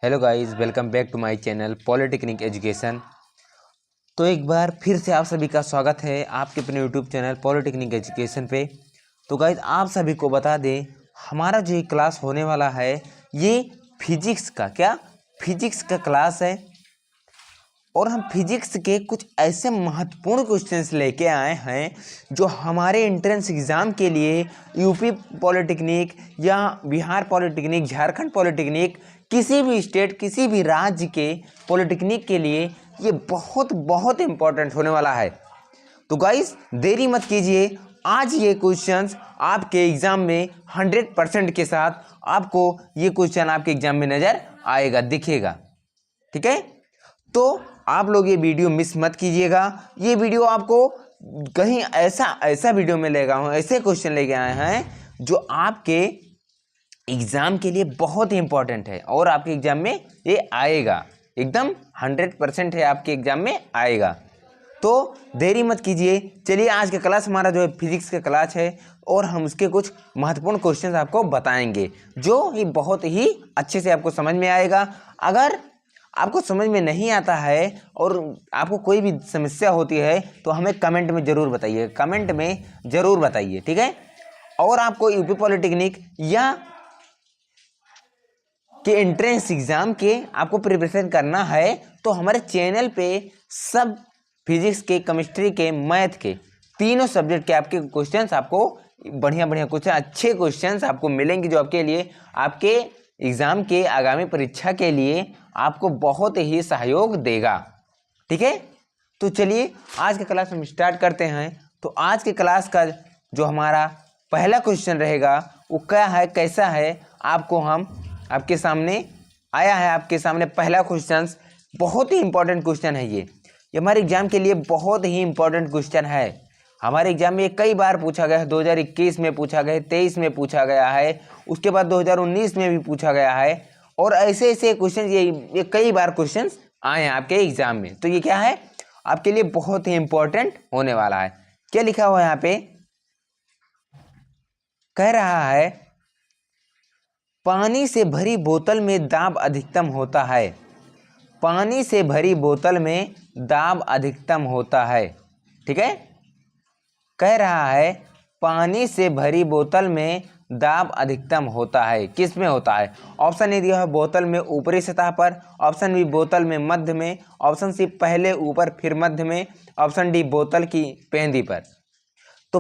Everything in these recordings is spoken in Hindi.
Hello guys, welcome back to my channel polytechnic education. तो एक बार फिर से आप सभी का स्वागत है आपके अपने यूट्यूब चैनल पॉलिटेक्निक एजुकेशन पे। तो गाइस, आप सभी को बता दें, हमारा जो ये क्लास होने वाला है ये फिजिक्स का क्लास है। और हम फिजिक्स के कुछ ऐसे महत्वपूर्ण क्वेश्चंस लेके आए हैं जो हमारे एंट्रेंस एग्ज़ाम के लिए यूपी पॉलिटेक्निक या बिहार पॉलिटेक्निक, झारखंड पॉलिटेक्निक, किसी भी स्टेट, किसी भी राज्य के पॉलिटेक्निक के लिए ये बहुत बहुत इम्पोर्टेंट होने वाला है। तो गाइस, देरी मत कीजिए, आज ये क्वेश्चंस आपके एग्ज़ाम में 100% के साथ आपको ये क्वेश्चन आपके एग्ज़ाम में नज़र आएगा, दिखेगा। ठीक है, तो आप लोग ये वीडियो मिस मत कीजिएगा। ये वीडियो आपको कहीं ऐसा वीडियो में लेगा हूँ, ऐसे क्वेश्चन लेके आए हैं जो आपके एग्ज़ाम के लिए बहुत ही इंपॉर्टेंट है और आपके एग्ज़ाम में ये आएगा, एकदम 100% है, आपके एग्ज़ाम में आएगा। तो देरी मत कीजिए, चलिए आज का क्लास हमारा जो है फिजिक्स का क्लास है और हम उसके कुछ महत्वपूर्ण क्वेश्चन आपको बताएंगे जो ये बहुत ही अच्छे से आपको समझ में आएगा। अगर आपको समझ में नहीं आता है और आपको कोई भी समस्या होती है तो हमें कमेंट में ज़रूर बताइए, ठीक है। और आपको यूपी पॉलिटेक्निक या के एंट्रेंस एग्ज़ाम के आपको प्रिपरेशन करना है तो हमारे चैनल पे सब फिजिक्स के, केमिस्ट्री के, मैथ के, तीनों सब्जेक्ट के आपके क्वेश्चंस, आपको बढ़िया क्वेश्चन, अच्छे क्वेश्चंस आपको मिलेंगे जो आपके लिए, आपके एग्ज़ाम के आगामी परीक्षा के लिए आपको बहुत ही सहयोग देगा। ठीक है, तो चलिए आज का क्लास हम स्टार्ट करते हैं। तो आज के क्लास का जो हमारा पहला क्वेश्चन रहेगा वो क्या है, कैसा है, आपको हम आपके सामने आया है। आपके सामने पहला क्वेश्चन बहुत ही इंपॉर्टेंट क्वेश्चन है। ये हमारे एग्जाम के लिए बहुत ही इंपॉर्टेंट क्वेश्चन है। हमारे एग्जाम में कई बार पूछा गया है, 2021 में पूछा गया है, 23 में पूछा गया है, उसके बाद 2019 में भी पूछा गया है और ऐसे क्वेश्चन ये कई बार क्वेश्चंस आए हैं आपके एग्जाम में। तो ये क्या है, आपके लिए बहुत ही इंपॉर्टेंट होने वाला है। क्या लिखा हुआ है यहाँ पे, कह रहा है पानी से भरी बोतल में दाब अधिकतम होता है। पानी से भरी बोतल में दाब अधिकतम होता है। ठीक है, कह रहा है पानी से भरी बोतल में दाब अधिकतम होता है। किस में होता है? ऑप्शन ए दिया है बोतल में ऊपरी सतह पर, ऑप्शन बी बोतल में मध्य में, ऑप्शन सी पहले ऊपर फिर मध्य में, ऑप्शन डी बोतल की पेंदी पर। तो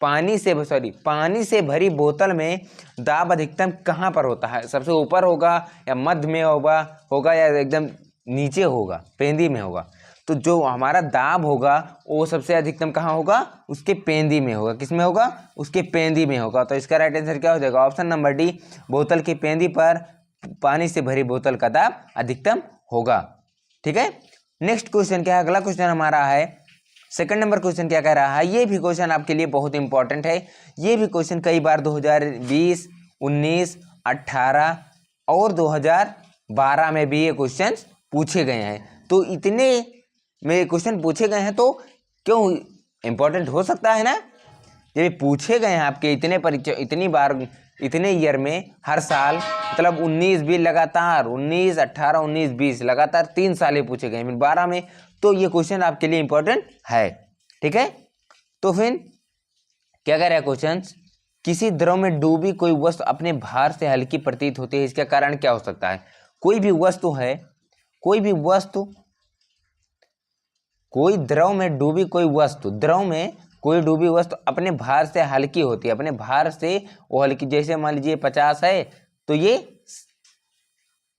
पानी से भरी बोतल में दाब अधिकतम कहाँ पर होता है? सबसे ऊपर होगा या मध्य में होगा या एकदम नीचे होगा, पेंदी में होगा। तो जो हमारा दाब होगा वो सबसे अधिकतम कहाँ होगा? उसके पेंदी में होगा। किस में होगा? उसके पेंदी में होगा। तो इसका राइट आंसर क्या हो जाएगा? ऑप्शन नंबर डी, बोतल की पेंदी पर पानी से भरी बोतल का दाब अधिकतम होगा। ठीक है, नेक्स्ट क्वेश्चन क्या है? अगला क्वेश्चन हमारा है सेकंड नंबर क्वेश्चन क्या कह रहा है? ये भी क्वेश्चन आपके लिए बहुत इंपॉर्टेंट है। ये भी क्वेश्चन कई बार 2020, 19, 18 और 2012 में भी ये क्वेश्चन पूछे गए हैं। तो इतने में क्वेश्चन पूछे गए हैं तो क्यों इंपॉर्टेंट हो सकता है ना। जब पूछे गए हैं आपके इतने परीक्षा, इतनी बार, इतने ईयर में, हर साल, मतलब 19 भी लगातार, 19, 18, 19, 20 लगातार 3 साल पूछे गए हैं 12 में। तो ये क्वेश्चन आपके लिए इंपॉर्टेंट है। ठीक है, तो फिर क्या कह रहा है क्वेश्चन? किसी द्रव में डूबी कोई वस्तु अपने भार से हल्की प्रतीत होती है, इसका कारण क्या हो सकता है? कोई द्रव में डूबी कोई डूबी वस्तु अपने भार से हल्की होती है। अपने भार से वो हल्की, जैसे मान लीजिए 50 है तो ये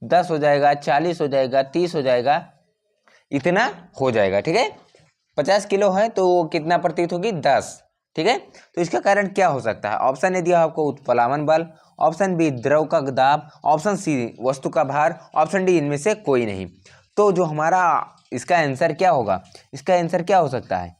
10 हो जाएगा, 40 हो जाएगा, 30 हो जाएगा, इतना हो जाएगा। ठीक है, 50 किलो है तो वो कितना प्रतीत होगी? 10। ठीक है, तो इसका कारण क्या हो सकता है? ऑप्शन ए दिया आपको उत्प्लावन बल, ऑप्शन बी द्रव का दाब, ऑप्शन सी वस्तु का भार, ऑप्शन डी इनमें से कोई नहीं। तो जो हमारा इसका आंसर क्या होगा? इसका आंसर क्या हो सकता है?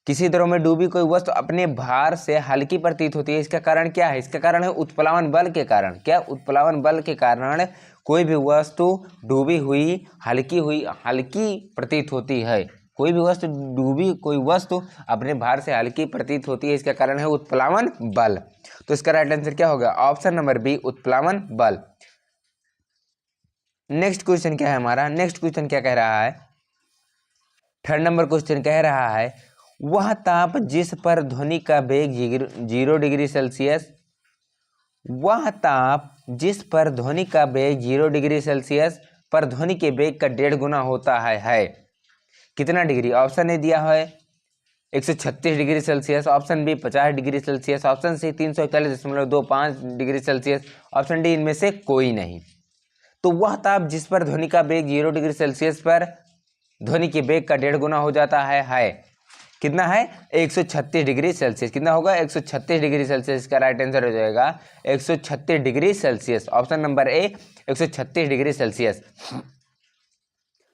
किसी द्रव में डूबी कोई वस्तु अपने भार से हल्की प्रतीत होती है, इसका कारण क्या है? इसका कारण है उत्प्लावन बल के कारण। क्या? उत्प्लावन बल के कारण कोई भी वस्तु डूबी हुई हल्की प्रतीत होती है। कोई भी वस्तु डूबी कोई वस्तु अपने भार से हल्की प्रतीत होती है, इसका कारण है उत्प्लावन बल। तो इसका राइट आंसर क्या होगा? ऑप्शन नंबर बी, उत्प्लावन बल। नेक्स्ट क्वेश्चन क्या है हमारा? नेक्स्ट क्वेश्चन क्या कह रहा है? थर्ड नंबर क्वेश्चन कह रहा है वह ताप जिस पर ध्वनि का वेग 0 डिग्री सेल्सियस, वह ताप जिस पर ध्वनि का वेग 0 डिग्री सेल्सियस पर ध्वनि के वेग का 1.5 गुना होता है कितना डिग्री? ऑप्शन ए दिया है 136 degree Celsius, option B 50 degree Celsius, option C 341.25 degree Celsius, option D इनमें से कोई नहीं। तो वह ताप जिस पर ध्वनि का वेग 0 डिग्री सेल्सियस पर ध्वनि के वेग का 1.5 गुना हो जाता है कितना है? 136 डिग्री सेल्सियस। कितना होगा? 136 डिग्री सेल्सियस। का राइट आंसर हो जाएगा 136 degree Celsius, option number A 136 degree Celsius.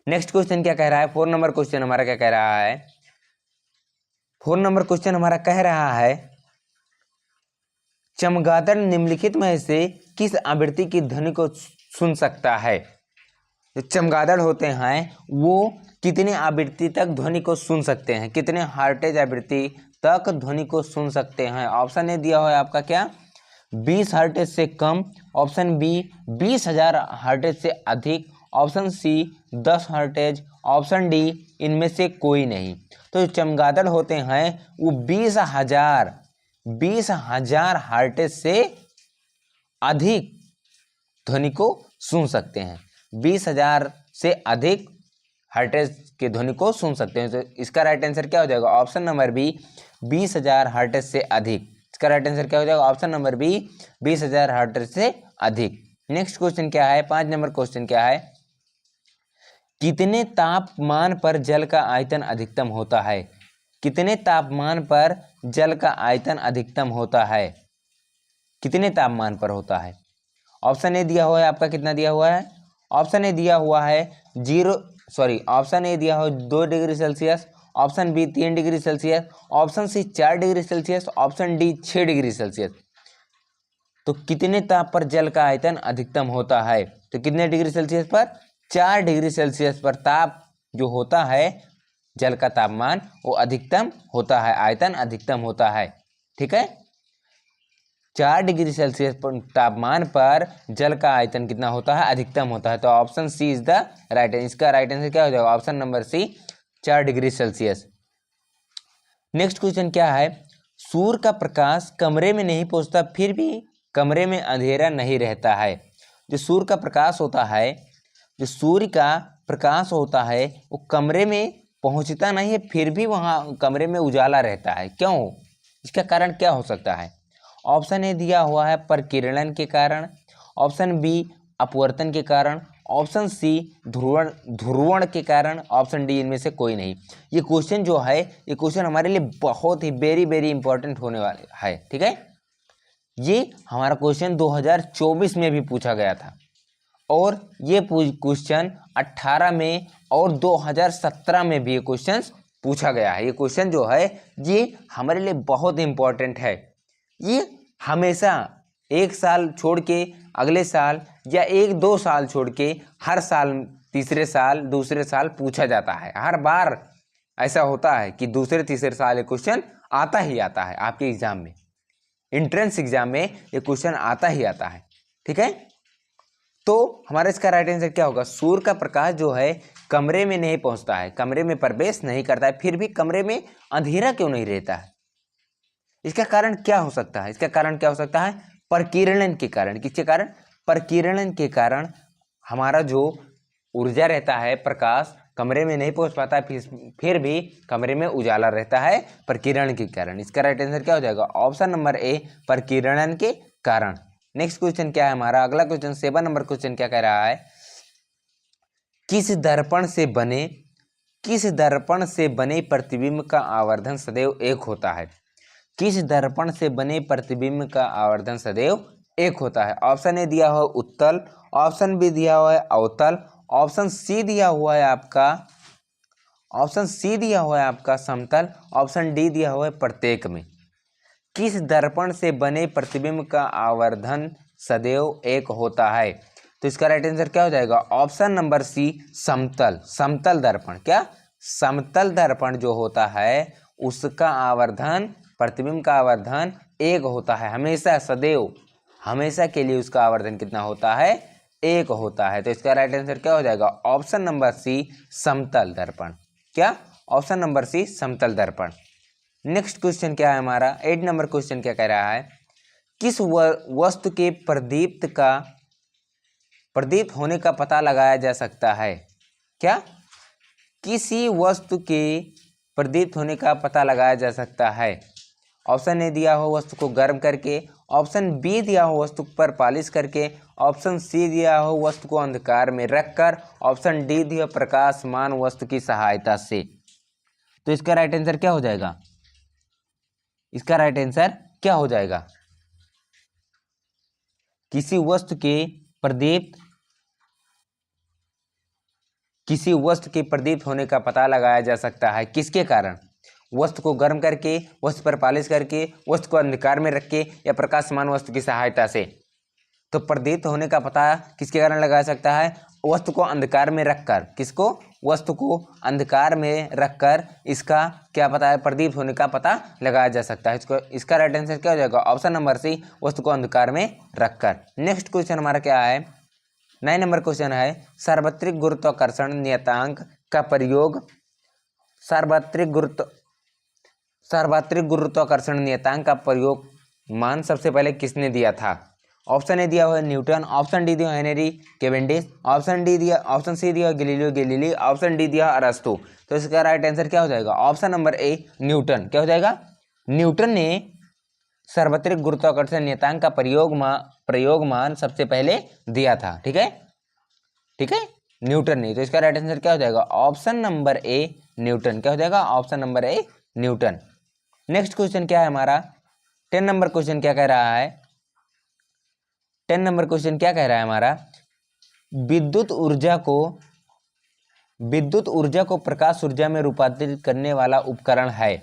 Next question क्या कह रहा है? 4 नंबर क्वेश्चन हमारा क्या कह रहा है? 4 नंबर क्वेश्चन हमारा कह रहा है चमगादड़ निम्नलिखित में से किस आवृत्ति की ध्वनि को सुन सकता है? जो चमगादड़ होते हैं वो कितने आवृत्ति तक ध्वनि को सुन सकते हैं? कितने हर्ट्ज आवृत्ति तक ध्वनि को सुन सकते हैं? ऑप्शन ए दिया हुआ है आपका क्या? 20 हर्ट्ज से कम, ऑप्शन बी 20,000 हर्ट्ज से अधिक, option C 10 hertz, option D इनमें से कोई नहीं। तो जो चमगादड़ होते हैं वो 20,000 हर्ट्ज से अधिक ध्वनि को सुन सकते हैं। 20,000 से अधिक हर्ट्ज के ध्वनि को सुन सकते हैं। तो इसका राइट आंसर क्या हो जाएगा? ऑप्शन नंबर बी 20,000 हर्ट्ज से अधिक। इसका राइट आंसर क्या हो जाएगा? ऑप्शन नंबर बी 20,000 हर्ट्ज से अधिक। नेक्स्ट क्वेश्चन क्या है? 5 नंबर क्वेश्चन क्या है? कितने तापमान पर जल का आयतन अधिकतम होता है? कितने तापमान पर जल का आयतन अधिकतम होता है? कितने तापमान पर होता है? ऑप्शन ए दिया हुआ है आपका, कितना दिया हुआ है? ऑप्शन ए दिया हुआ है ऑप्शन ए दिया हुआ 2 degree Celsius, option B 3 degree Celsius, option C 4 degree Celsius, option D 6 degree Celsius. तो कितने ताप पर जल का आयतन अधिकतम होता है? तो कितने डिग्री सेल्सियस पर? 4 डिग्री सेल्सियस पर ताप जो होता है जल का तापमान वो अधिकतम होता है, आयतन अधिकतम होता है। ठीक है, 4 डिग्री सेल्सियस पर तापमान पर जल का आयतन कितना होता है? अधिकतम होता है। तो option C is the right answer. इसका राइट आंसर क्या हो जाएगा? Option number C 4 degree Celsius. Next question क्या है? सूर्य का प्रकाश कमरे में नहीं पहुंचता फिर भी कमरे में अंधेरा नहीं रहता है। जो सूर्य का प्रकाश होता है, जो सूर्य का प्रकाश होता है वो कमरे में पहुंचता नहीं है फिर भी वहाँ कमरे में उजाला रहता है, क्यों? इसका कारण क्या हो सकता है? ऑप्शन ए दिया हुआ है परिकिरण के कारण, ऑप्शन बी अपवर्तन के कारण, ऑप्शन सी ध्रुवण के कारण, ऑप्शन डी इनमें से कोई नहीं। ये क्वेश्चन जो है ये क्वेश्चन हमारे लिए बहुत ही वेरी इंपॉर्टेंट होने वाले है। ठीक है, ये हमारा क्वेश्चन 2024 में भी पूछा गया था और ये क्वेश्चन 18 में और 2017 में भी ये क्वेश्चन पूछा गया है। ये क्वेश्चन जो है ये हमारे लिए बहुत इंपॉर्टेंट है। ये हमेशा एक साल छोड़ के अगले साल या 1-2 साल छोड़ के हर साल, तीसरे साल, दूसरे साल पूछा जाता है। हर बार ऐसा होता है कि दूसरे तीसरे साल ये क्वेश्चन आता ही आता है आपके एग्जाम में, एंट्रेंस एग्जाम में ये क्वेश्चन आता ही आता है। ठीक है, तो हमारा इसका राइट आंसर क्या होगा? सूर्य का प्रकाश जो है कमरे में नहीं पहुंचता है, कमरे में प्रवेश नहीं करता है, फिर भी कमरे में अंधेरा क्यों नहीं रहता है? इसका कारण क्या हो सकता है? इसका कारण क्या हो सकता है? प्रकीर्णन के कारण। किसके कारण? प्रकीर्णन के कारण हमारा जो ऊर्जा रहता है, प्रकाश कमरे में नहीं पहुंच पाता, फिर भी कमरे में उजाला रहता है प्रकीर्णन के कारण। इसका राइट आंसर क्या हो जाएगा? ऑप्शन नंबर ए प्रकीर्णन के कारण। नेक्स्ट क्वेश्चन क्या है हमारा? अगला क्वेश्चन 7 नंबर क्वेश्चन क्या कह रहा है? किस दर्पण से बने प्रतिबिंब का आवर्धन सदैव एक होता है? किस दर्पण से बने प्रतिबिंब का आवर्धन सदैव एक होता है? ऑप्शन ए दिया हुआ है उत्तल, ऑप्शन बी दिया हुआ है अवतल, ऑप्शन सी दिया हुआ है आपका समतल, ऑप्शन डी दिया हुआ है प्रत्येक में। किस दर्पण से बने प्रतिबिंब का आवर्धन सदैव एक होता है? तो इसका राइट आंसर क्या हो जाएगा? ऑप्शन नंबर सी समतल दर्पण। क्या? समतल दर्पण जो होता है उसका आवर्धन, प्रतिबिंब का आवर्धन 1 होता है, हमेशा सदैव, हमेशा के लिए उसका आवर्धन कितना होता है, 1 होता है। तो इसका राइट आंसर क्या हो जाएगा, ऑप्शन नंबर सी समतल दर्पण। क्या, ऑप्शन नंबर सी समतल दर्पण। नेक्स्ट क्वेश्चन क्या है हमारा, 8 नंबर क्वेश्चन क्या कह रहा है, किस वस्तु के प्रदीप्त होने का पता लगाया जा सकता है। क्या, किसी वस्तु के प्रदीप्त होने का पता लगाया जा सकता है। ऑप्शन ए दिया हो वस्तु को गर्म करके, ऑप्शन बी दिया हो वस्तु पर पालिश करके, ऑप्शन सी दिया हो वस्तु को अंधकार में रखकर, ऑप्शन डी दिया प्रकाशमान वस्तु की सहायता से। तो इसका राइट आंसर क्या हो जाएगा, इसका राइट आंसर क्या हो जाएगा, किसी वस्तु के प्रदीप्त होने का पता लगाया जा सकता है, किसके कारण, वस्तु को गर्म करके, वस्तु पर पालिश करके, वस्तु को अंधकार में रख के, या प्रकाशमान वस्तु की सहायता से। तो प्रदीप्त होने का पता किसके कारण लगाया सकता है, वस्तु को अंधकार में रखकर, किसको, वस्तु को अंधकार में रखकर इसका क्या पता है, प्रदीप्त होने का पता लगाया जा सकता है। इसका राइट आंसर क्या हो जाएगा, ऑप्शन नंबर सी वस्तु को अंधकार में रखकर। नेक्स्ट क्वेश्चन हमारा क्या है, 9 नंबर क्वेश्चन है, सार्वत्रिक गुरुत्वाकर्षण नियतांक का प्रयोग, सार्वत्रिक गुरुत्वाकर्षण नियतांक का प्रयोग मान सबसे पहले किसने दिया था। ऑप्शन ए दिया हुआ है न्यूटन, ऑप्शन डी दिया हेनरी केवेंडिश, ऑप्शन सी दिया गैलीलियो गैलीली, ऑप्शन डी दिया अरस्तु। तो इसका राइट आंसर क्या हो जाएगा, ऑप्शन नंबर ए न्यूटन। क्या हो जाएगा, न्यूटन ने सार्वत्रिक गुरुत्वाकर्षण नियतांक का प्रयोग मान सबसे पहले दिया था। ठीक है, न्यूटन ने। तो इसका राइट आंसर क्या हो जाएगा, ऑप्शन नंबर ए न्यूटन। क्या हो जाएगा, option number A Newton. Next question क्या है हमारा, 10 नंबर क्वेश्चन क्या कह रहा है, 10 नंबर क्वेश्चन क्या कह रहा है हमारा, विद्युत ऊर्जा को प्रकाश ऊर्जा में रूपांतरित करने वाला उपकरण है।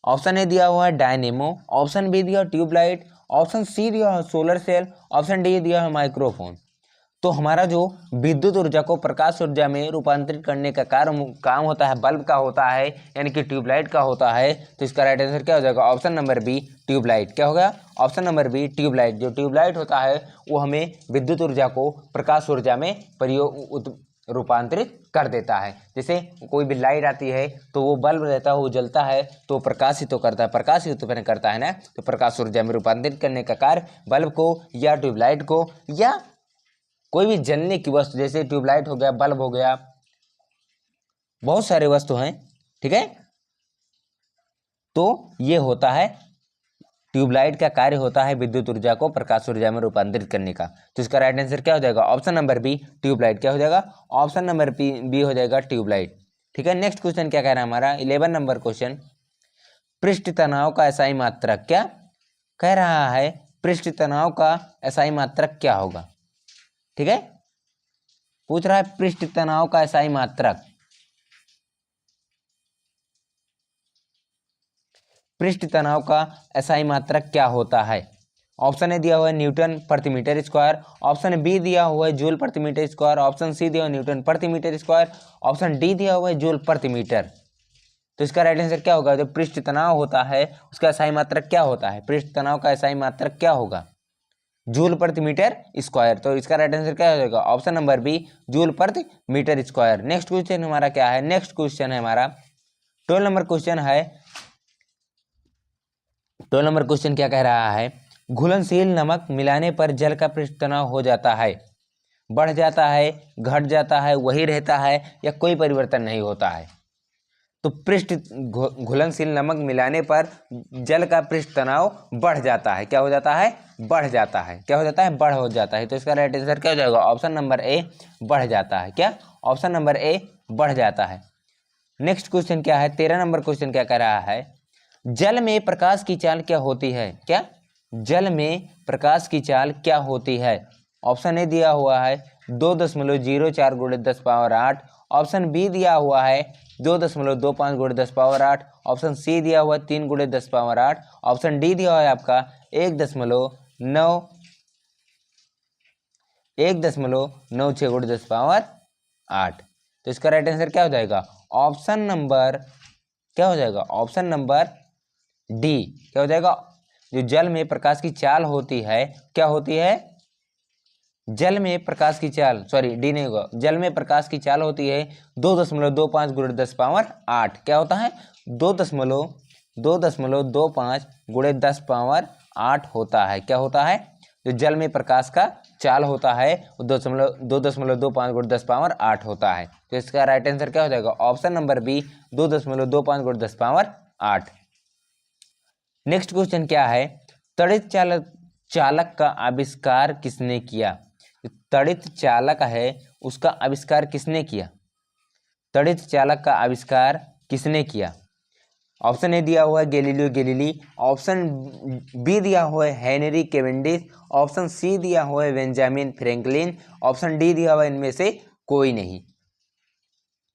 ऑप्शन ए दिया हुआ है डायनेमो, ऑप्शन बी दिया ट्यूबलाइट, ऑप्शन सी दिया है सोलर सेल, ऑप्शन डी दिया है माइक्रोफोन। तो हमारा जो विद्युत ऊर्जा को प्रकाश ऊर्जा में रूपांतरित करने का काम होता है, बल्ब का होता है, यानी कि ट्यूबलाइट का होता है। तो इसका राइट आंसर क्या हो जाएगा, ऑप्शन नंबर बी ट्यूबलाइट। क्या होगा, ऑप्शन नंबर बी ट्यूबलाइट। जो ट्यूबलाइट होता है वो हमें विद्युत ऊर्जा को प्रकाश ऊर्जा में रूपांतरित कर देता है। जैसे कोई भी लाइट आती है तो वो बल्ब रहता है, वो जलता है तो प्रकाशित तो करता है, प्रकाशित उत्पन्न करता है ना। तो प्रकाश ऊर्जा में रूपांतरित करने का कार्य बल्ब को या ट्यूबलाइट को या कोई भी जलने की वस्तु, जैसे ट्यूबलाइट हो गया, बल्ब हो गया, बहुत सारे वस्तु हैं। ठीक है, तो ये होता है ट्यूबलाइट का कार्य होता है विद्युत ऊर्जा को प्रकाश ऊर्जा में रूपांतरित करने का। तो इसका राइट आंसर क्या हो जाएगा, ऑप्शन नंबर बी ट्यूबलाइट। क्या हो जाएगा, ऑप्शन नंबर बी हो जाएगा ट्यूबलाइट। ठीक है, नेक्स्ट क्वेश्चन क्या कह रहा है हमारा, 11 नंबर क्वेश्चन, पृष्ठ तनाव का एसआई मात्रक। क्या कह रहा है, पृष्ठ तनाव का एसआई मात्रक क्या होगा। ठीक है, पूछ रहा है पृष्ठ तनाव का एसआई मात्रक। पृष्ठ तनाव का एसआई मात्रक क्या होता है। ऑप्शन ए दिया हुआ है न्यूटन प्रति मीटर स्क्वायर, ऑप्शन बी दिया हुआ है जूल प्रति मीटर स्क्वायर, ऑप्शन सी दिया हुआ है न्यूटन प्रति मीटर स्क्वायर, ऑप्शन डी दिया हुआ है जूल प्रति मीटर। तो इसका राइट आंसर क्या होगा, जो पृष्ठ तनाव होता है उसका एसआई मात्रक क्या होता है, पृष्ठ तनाव का एसआई मात्रक क्या होगा, जूल प्रति मीटर स्क्वायर। तो इसका राइट आंसर क्या हो जाएगा, ऑप्शन नंबर बी जूल प्रति मीटर स्क्वायर। नेक्स्ट क्वेश्चन हमारा क्या है, नेक्स्ट क्वेश्चन है हमारा 12 नंबर क्वेश्चन है। 12 नंबर क्वेश्चन क्या कह रहा है, घुलनशील नमक मिलाने पर जल का पृष्ठ तनाव हो जाता है, बढ़ जाता है, घट जाता है, वही रहता है, या कोई परिवर्तन नहीं होता है। तो घुलनशील नमक मिलाने पर जल का पृष्ठ तनाव बढ़ जाता है। क्या हो जाता है, बढ़ जाता है। क्या हो जाता है, बढ़ हो जाता है। तो इसका राइट आंसर क्या हो जाएगा, ऑप्शन नंबर ए बढ़ जाता है। क्या, ऑप्शन नंबर ए बढ़ जाता है। नेक्स्ट क्वेश्चन क्या है, 13 नंबर क्वेश्चन क्या कह रहा है, जल में प्रकाश की चाल क्या होती है। क्या, जल में प्रकाश की चाल क्या होती है। ऑप्शन ए दिया हुआ है 2.04 × 10⁸, ऑप्शन बी दिया हुआ है 2.25 × 10⁸, ऑप्शन सी दिया हुआ है 3 × 10⁸, ऑप्शन डी दिया हुआ है आपका 1.96 × 10⁸। तो इसका राइट आंसर क्या हो जाएगा? ऑप्शन नंबर क्या हो जाएगा? ऑप्शन नंबर डी क्या हो जाएगा? जो जल में प्रकाश की चाल होती है, क्या होती है? जल में प्रकाश की चाल, सॉरी डी नहीं होगा, जल में प्रकाश की चाल होती है 2.25 गुणे 10 पावर 8। क्या होता है? 2.25 गुणे 10 पावर 8 होता है। क्या होता है? जो जल में प्रकाश का चाल होता है वो 2.25 गुणे 10 पावर 8 होता है। तो इसका राइट आंसर क्या हो जाएगा? ऑप्शन नंबर बी 2.25 गुणे 10 पावर 8। नेक्स्ट क्वेश्चन क्या है? तड़ित चालक का आविष्कार किसने किया? तड़ित चालक है उसका आविष्कार किसने किया? तड़ित चालक का आविष्कार किसने किया? ऑप्शन ए दिया हुआ है गैलीलियो गैलीली, ऑप्शन बी दिया हुआ है हेनरी कैवेंडिश, ऑप्शन सी दिया हुआ है बेंजामिन फ्रैंकलिन, ऑप्शन डी दिया हुआ है इनमें से कोई नहीं।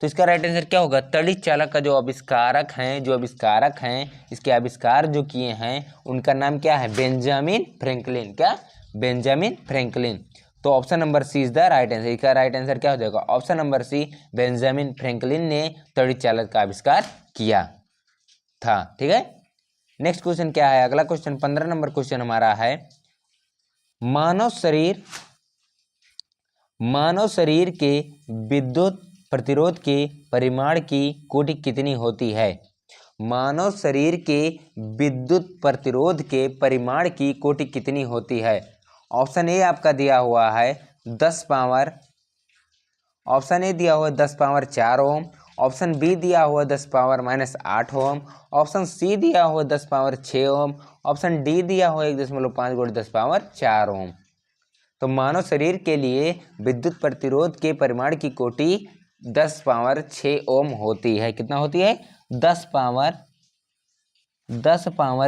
तो इसका राइट आंसर क्या होगा? तड़ित चालक का जो आविष्कारक हैं, इसके आविष्कार जो किए हैं उनका नाम क्या है? Benjamin Franklin. क्या? Benjamin Franklin. तो option number C is the right answer. इसका राइट आंसर क्या हो जाएगा? Option number C, Benjamin Franklin ने तड़ित चालक का आविष्कार किया था। ठीक है, नेक्स्ट क्वेश्चन क्या है? अगला क्वेश्चन 15 नंबर क्वेश्चन हमारा है, मानव शरीर के विद्युत प्रतिरोध के परिमाण की कोटि कितनी होती है? मानव शरीर के विद्युत प्रतिरोध के परिमाण की कोटि कितनी होती है? ऑप्शन ए आपका दिया हुआ है 10 पावर, ऑप्शन ए दिया हुआ है 10 पावर 4 ओम, ऑप्शन बी दिया हुआ है 10 पावर -8 ओम, ऑप्शन सी दिया हुआ है 10 पावर 6 ओम, ऑप्शन डी दिया हुआ है 1.5 गुणे 10 पावर 4 ओम। तो मानव शरीर के लिए विद्युत प्रतिरोध के परिमाण की कोटि 10 पावर 6 ओम होती है। कितना होती है? 10 पावर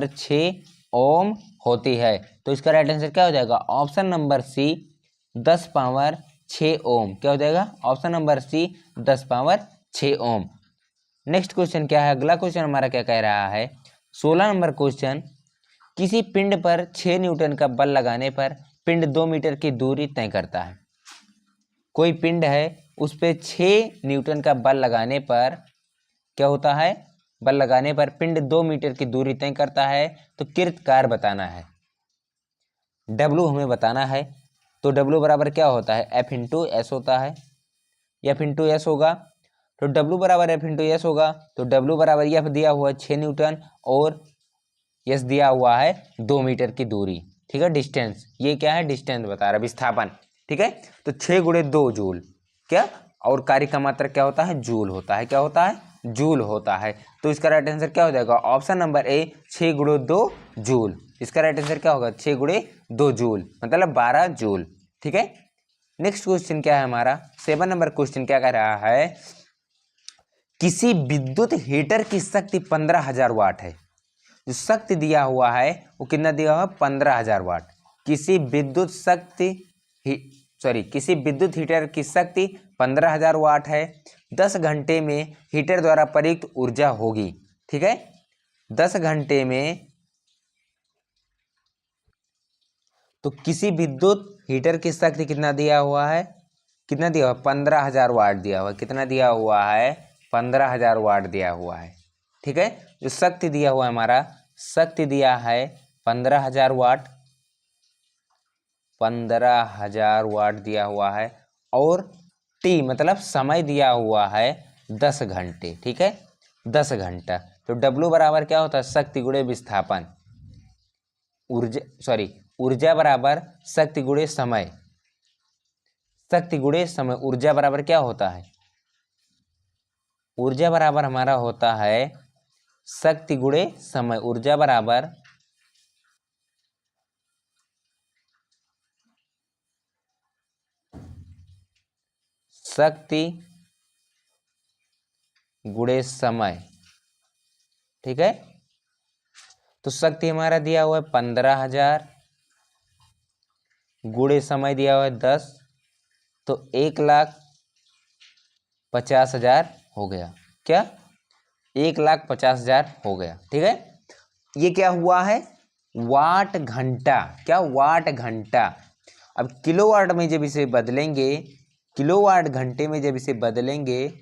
6 ओम होती है। तो इसका राइट आंसर क्या हो जाएगा? ऑप्शन नंबर सी 10 पावर 6 ओम। क्या हो जाएगा? ऑप्शन नंबर सी 10 पावर 6 ओम। नेक्स्ट क्वेश्चन क्या है? अगला क्वेश्चन हमारा क्या कह रहा है? 16 नंबर क्वेश्चन, किसी पिंड पर 6 न्यूटन का बल लगाने पर पिंड 2 मीटर की दूरी तय करता है। कोई पिंड है, उस पर 6 न्यूटन का बल लगाने पर क्या होता है? बल लगाने पर पिंड 2 मीटर की दूरी तय करता है। तो कृत कार्य बताना है, W हमें बताना है। तो W बराबर क्या होता है? F इंटू एस होता है, F इंटू एस होगा। तो W बराबर F इंटू एस होगा। तो W बराबर F दिया हुआ है 6 न्यूटन और एस दिया हुआ है 2 मीटर की दूरी। ठीक है, डिस्टेंस, ये क्या है? डिस्टेंस बता रहा है, विस्थापन। ठीक है, तो 6 गुणे 2 जूल। क्या? और कार्य का मात्रक क्या होता है? जूल होता है। क्या होता है? जूल होता है। तो इसका राइट आंसर क्या हो जाएगा? ऑप्शन नंबर ए 6 गुणे 2 जूल। इसका राइट आंसर क्या होगा? 6 गुणे 2 जूल मतलब 12 जूल। ठीक है, नेक्स्ट क्वेश्चन क्या है हमारा? 7 नंबर क्वेश्चन क्या कह रहा है? किसी विद्युत हीटर की शक्ति 15,000 वाट है। जो शक्ति दिया हुआ है वो कितना दिया हुआ है? 15,000 वाट। किसी विद्युत हीटर की शक्ति 15,000 वाट है। 10 घंटे में हीटर द्वारा प्रयुक्त ऊर्जा होगी। ठीक है, 10 घंटे में, तो किसी विद्युत हीटर की शक्ति कितना दिया हुआ है? कितना दिया हुआ है? 15,000 वाट दिया हुआ है। कितना दिया हुआ है? 15,000 वाट दिया हुआ है। ठीक है, जो शक्ति दिया हुआ है हमारा, शक्ति दिया है 15,000 वाट, 15,000 वाट दिया हुआ है। और टी मतलब समय दिया हुआ है 10 घंटे। ठीक है, 10 घंटा। तो डब्ल्यू बराबर क्या होता है? शक्ति गुणे विस्थापन, ऊर्जा बराबर शक्ति गुणे समय। शक्ति गुणे समय, ऊर्जा बराबर क्या होता है? ऊर्जा बराबर हमारा होता है शक्ति गुणे समय। ऊर्जा बराबर शक्ति गुणे समय। ठीक है, तो शक्ति हमारा दिया हुआ है 15,000, गुणे समय दिया हुआ है 10, तो 1,50,000 हो गया। क्या? 1,50,000 हो गया। ठीक है, ये क्या हुआ है? वाट घंटा। क्या? वाट घंटा। अब किलोवाट में जब इसे बदलेंगे, किलोवाट घंटे में जब इसे बदलेंगे,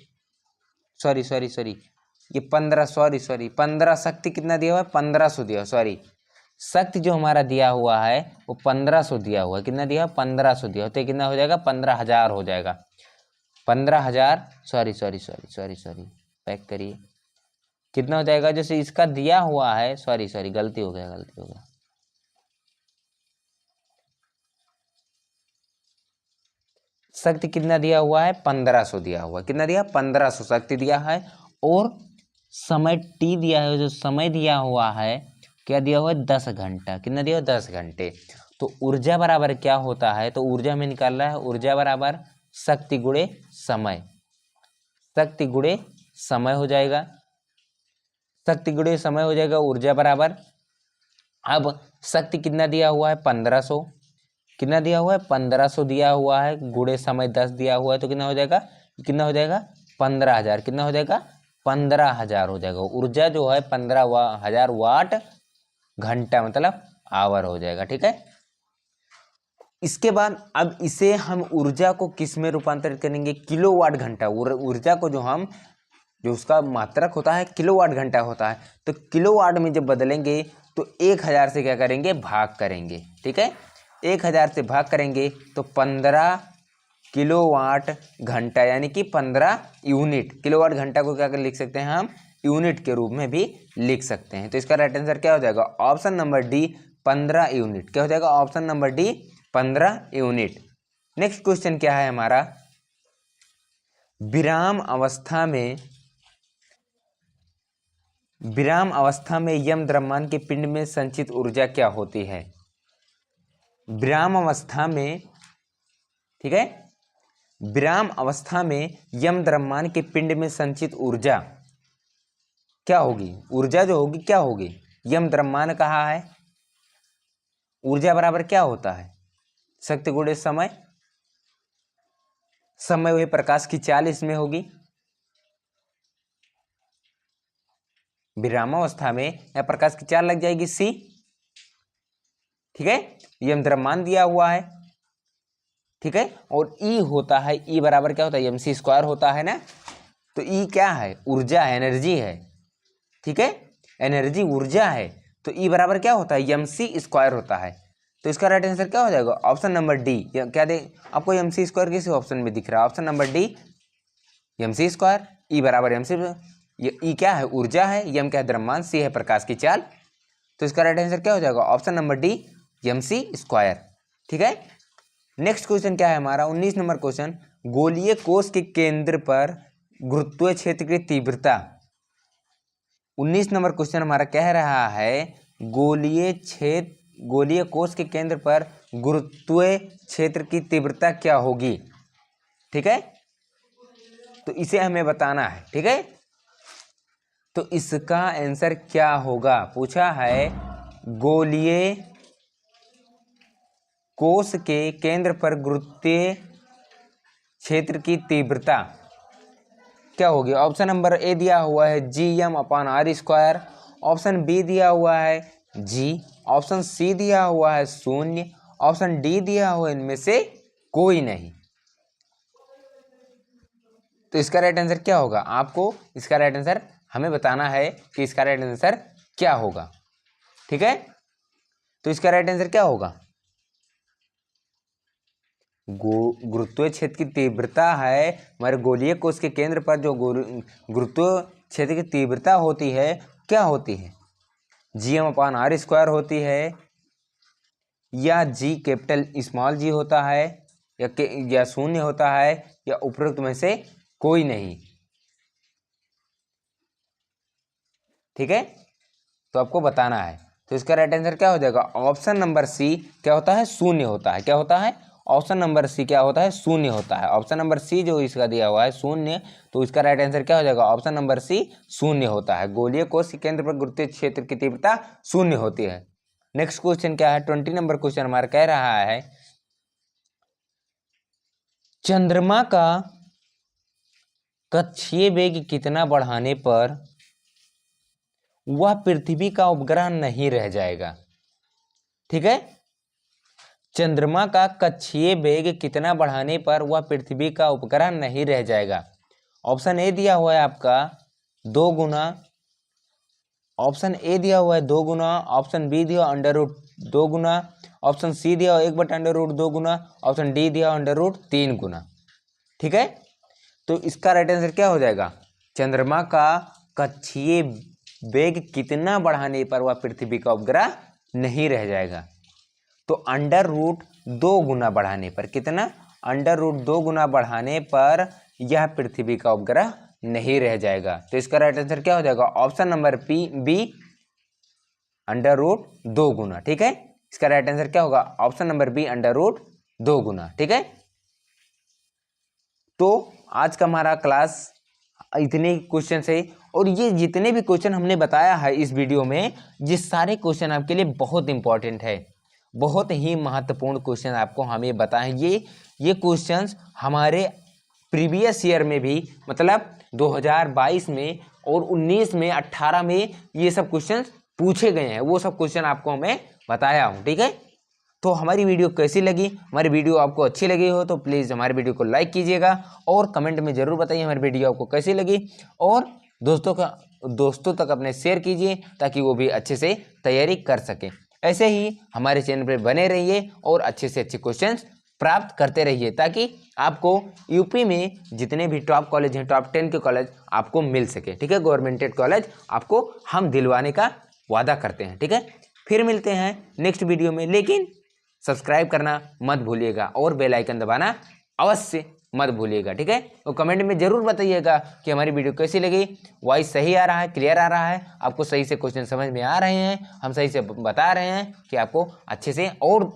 सॉरी सॉरी सॉरी, ये 15, सॉरी 15, शक्ति कितना दिया हुआ है, 1500 दिया हुआ, सॉरी शक्ति जो हमारा दिया हुआ है वो 1500 दिया हुआ है। कितना दिया हुआ, 1500 दिया हुआ, तो कितना हो जाएगा, 15,000 हो जाएगा। 15,000, sorry sorry sorry sorry sorry, pack करिए, कितना हो जाएगा, जैसे इसका दिया हुआ है, सॉरी सॉरी गलती हो गया, शक्ति कितना दिया हुआ है, 1500 दिया हुआ है। कितना दिया, 1500 शक्ति दिया है। और समय टी दिया है, जो समय दिया हुआ है क्या दिया हुआ है, 10 घंटा। कितना दिया हुआ, 10 घंटे। तो ऊर्जा बराबर क्या होता है, तो ऊर्जा में निकाल रहा है, ऊर्जा बराबर शक्ति गुणे समय, शक्ति गुणे समय हो जाएगा, शक्ति गुणे समय हो जाएगा, ऊर्जा बराबर। अब शक्ति कितना दिया हुआ है, 1500, कितना दिया हुआ है, 1500 दिया हुआ है, गुणे समय 10 दिया हुआ है, तो कितना हो जाएगा, 15,000। कितना हो जाएगा, 15,000 हो जाएगा। ऊर्जा जो है 15,000 वाट घंटा, मतलब आवर हो जाएगा। ठीक है, इसके बाद अब इसे हम ऊर्जा को किस में रूपांतरित करेंगे, किलोवाट घंटा। ऊर्जा को जो उसका मात्रक होता है किलोवाट घंटा होता है, तो किलोवाट में जब बदलेंगे तो 1000 से क्या करेंगे, भाग करेंगे। ठीक है, 1000 से भाग करेंगे तो 15 किलोवाट घंटा, यानी कि 15 यूनिट। किलोवाट घंटा को क्या कर लिख सकते हैं हम, यूनिट के रूप में भी लिख सकते हैं। तो इसका राइट आंसर क्या हो जाएगा, ऑप्शन नंबर डी, 15 यूनिट। क्या हो जाएगा, option number D, 15 unit. Next question क्या है हमारा, विराम अवस्था में यम द्रव्यमान के पिंड में संचित ऊर्जा क्या होती है। विराम अवस्था में, ठीक है, विराम अवस्था में यम द्रव्यमान के पिंड में संचित ऊर्जा क्या होगी, ऊर्जा जो होगी क्या होगी, यम द्रव्यमान कहा है, ऊर्जा बराबर क्या होता है, शक्ति गुणे समय, समय वही प्रकाश की चाल इसमें होगी। विरामावस्था में या प्रकाश की चाल लग जाएगी सी। ठीक है, यम द्रव्यमान दिया हुआ है। ठीक है, और ई होता है, ई बराबर क्या होता है, एम सी स्क्वायर होता है ना। तो ई क्या है, ऊर्जा है, एनर्जी है। ठीक है, एनर्जी ऊर्जा है, तो ई बराबर क्या होता है, एम सी स्क्वायर होता है। तो इसका राइट आंसर क्या हो जाएगा, ऑप्शन नंबर डी। क्या दे आपको, एम सी स्क्वायर किसी ऑप्शन में दिख रहा है, option number D, M C square. E बराबर एम सी, ई क्या है, ऊर्जा है, एम क्या है, द्रव्यमान, सी है प्रकाश की चाल। तो इसका राइट आंसर क्या हो जाएगा, option number D, M C square. ठीक है, नेक्स्ट क्वेश्चन क्या है हमारा, 19 नंबर क्वेश्चन, गोलीय कोश के केंद्र पर गुरुत्वीय क्षेत्र की तीव्रता। 19 नंबर क्वेश्चन हमारा कह रहा है गोलीय कोश के केंद्र पर गुरुत्वीय क्षेत्र की तीव्रता क्या होगी। ठीक है, तो इसे हमें बताना है। ठीक है, तो इसका आंसर क्या होगा, पूछा है गोलीय कोश के केंद्र पर गुरुत्वीय क्षेत्र की तीव्रता क्या होगी। ऑप्शन नंबर ए दिया हुआ है Gm/r², ऑप्शन बी दिया हुआ है जी, ऑप्शन सी दिया हुआ है 0, ऑप्शन डी दिया हुआ है इनमें से कोई नहीं। तो इसका राइट आंसर क्या होगा, आपको इसका राइट आंसर हमें बताना है कि इसका राइट आंसर क्या होगा। ठीक है, तो इसका राइट आंसर क्या होगा, गुरुत्वीय क्षेत्र की तीव्रता है हमारे गोलीय कोश के केंद्र पर, जो गुरुत्वीय क्षेत्र की तीव्रता होती है क्या होती है, Gm/r² होती है, या जी कैपिटल स्मॉल जी होता है, या 0 होता है, या उपरोक्त में से कोई नहीं। ठीक है, तो आपको बताना है। तो इसका राइट आंसर क्या हो जाएगा, ऑप्शन नंबर सी क्या होता है, 0 होता है। क्या होता है, ऑप्शन नंबर सी क्या होता है, 0 होता है। ऑप्शन नंबर सी जो इसका दिया हुआ है 0, तो इसका राइट आंसर क्या हो जाएगा, ऑप्शन नंबर सी 0 होता है। गोलीय कोश के केंद्र पर गुरुत्वीय क्षेत्र की तीव्रता 0 होती है। नेक्स्ट क्वेश्चन क्या है, 20 नंबर क्वेश्चन हमारा कह रहा है चंद्रमा का कक्षीय वेग कितना बढ़ाने पर वह पृथ्वी का उपग्रह नहीं रह जाएगा। ठीक है, चंद्रमा का कक्षीय वेग कितना बढ़ाने पर वह पृथ्वी का उपग्रह नहीं रह जाएगा। ऑप्शन ए दिया हुआ है आपका 2 गुना, ऑप्शन ए दिया हुआ है 2 गुना, ऑप्शन बी दिया √2 गुना, ऑप्शन सी दिया हुआ 1/√2 गुना, ऑप्शन डी दिया √3 गुना। ठीक है, तो इसका राइट आंसर क्या हो जाएगा? चंद्रमा का कक्षीय वेग कितना बढ़ाने पर वह पृथ्वी का उपग्रह नहीं रह जाएगा? तो √2 गुना बढ़ाने पर, कितना? √2 गुना बढ़ाने पर यह पृथ्वी का उपग्रह नहीं रह जाएगा। तो इसका राइट आंसर क्या हो जाएगा? ऑप्शन नंबर बी √2 गुना। ठीक है, इसका राइट आंसर क्या होगा? ऑप्शन नंबर बी √2 गुना। ठीक है, तो आज का हमारा क्लास इतने क्वेश्चन है, और ये जितने भी क्वेश्चन हमने बताया है इस वीडियो में, ये सारे क्वेश्चन आपके लिए बहुत इंपॉर्टेंट है, बहुत ही महत्वपूर्ण क्वेश्चन आपको हम ये बताएं। ये क्वेश्चंस हमारे प्रीवियस ईयर में भी, मतलब 2022 में और 19 में, 18 में ये सब क्वेश्चंस पूछे गए हैं, वो सब क्वेश्चन आपको मैं बताया हूँ। ठीक है, तो हमारी वीडियो कैसी लगी? हमारी वीडियो आपको अच्छी लगी हो तो प्लीज़ हमारी वीडियो को लाइक कीजिएगा और कमेंट में ज़रूर बताइए हमारी वीडियो आपको कैसी लगी, और दोस्तों तक अपने शेयर कीजिए ताकि वो भी अच्छे से तैयारी कर सकें। ऐसे ही हमारे चैनल पर बने रहिए और अच्छे से अच्छे क्वेश्चंस प्राप्त करते रहिए, ताकि आपको यूपी में जितने भी टॉप कॉलेज हैं, टॉप 10 के कॉलेज आपको मिल सके। ठीक है, गवर्नमेंटेड कॉलेज आपको हम दिलवाने का वादा करते हैं। ठीक है, फिर मिलते हैं नेक्स्ट वीडियो में, लेकिन सब्सक्राइब करना मत भूलिएगा और बेल आइकन दबाना अवश्य मत भूलिएगा। ठीक है, तो कमेंट में जरूर बताइएगा कि हमारी वीडियो कैसी लगी, वॉइस सही आ रहा है, क्लियर आ रहा है, आपको सही से क्वेश्चन समझ में आ रहे हैं, हम सही से बता रहे हैं कि आपको अच्छे से, और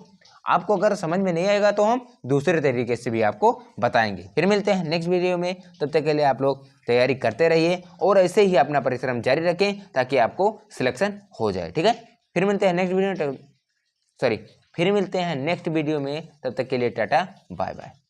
आपको अगर समझ में नहीं आएगा तो हम दूसरे तरीके से भी आपको बताएंगे। फिर मिलते हैं नेक्स्ट वीडियो में, तब तक के लिए आप लोग तैयारी करते रहिए और ऐसे ही अपना परिश्रम जारी रखें ताकि आपको सिलेक्शन हो जाए। ठीक है, फिर मिलते हैं नेक्स्ट वीडियो में, तब तक के लिए टाटा बाय बाय।